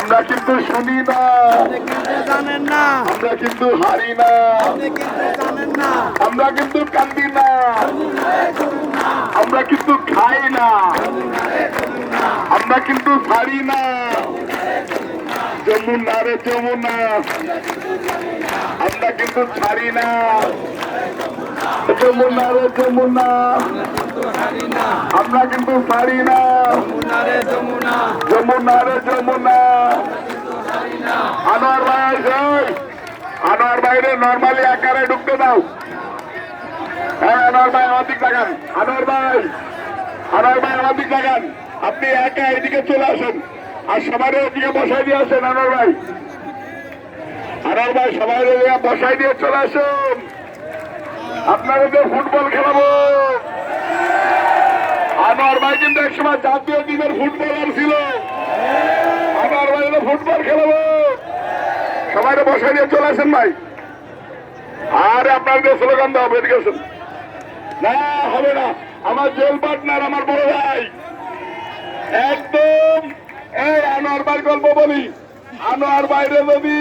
আমরা কিন্তু শুনি না, জানেন না, আমরা কিন্তু হারি না, জানেন না, আমরা কিন্তু কান্দি না, আমরা কিন্তু খাই না, আমরা কিন্তু ছাড়ি না। যমুনা রে যমুনা, আমরা কিন্তু ছাড়ি না। যমুনা রে যমুনা, আমরা কিন্তু ছাড়ি না। যমুনা রে যমুনা, আনোয়ার ভাই যাই, আনোয়ার ভাইরে নর্মালি আকারে ঢুকতে দাও। হ্যাঁ আনোয়ার ভাই আমার দিক লাগান, আনোয়ার ভাই আমার দিক লাগান। আপনি একা এদিকে চলে আসেন আর সবাই এদিকে বসাই দিয়ে আসেন। আনোয়ার ভাই সবাই বসাই দিয়ে চলে আসুন। আপনাদের ফুটবল খেলাবো। আনোয়ার ভাই কিন্তু একসময় জাতীয় টিমের ফুটবলার ছিল। আনোয়ার ভাই ফুটবল খেলাবো, সবাই বসাই দিয়ে চলে আসেন ভাই। আর আপনাদের স্লোগান দেওয়া হবে, এদিকে আসুন। না হবে না, আমার জেল পার্টনার আমার বড় ভাই একদম। এই আনোয়ার ভাই গল্প বলি, আনোয়ার বাইরে যদি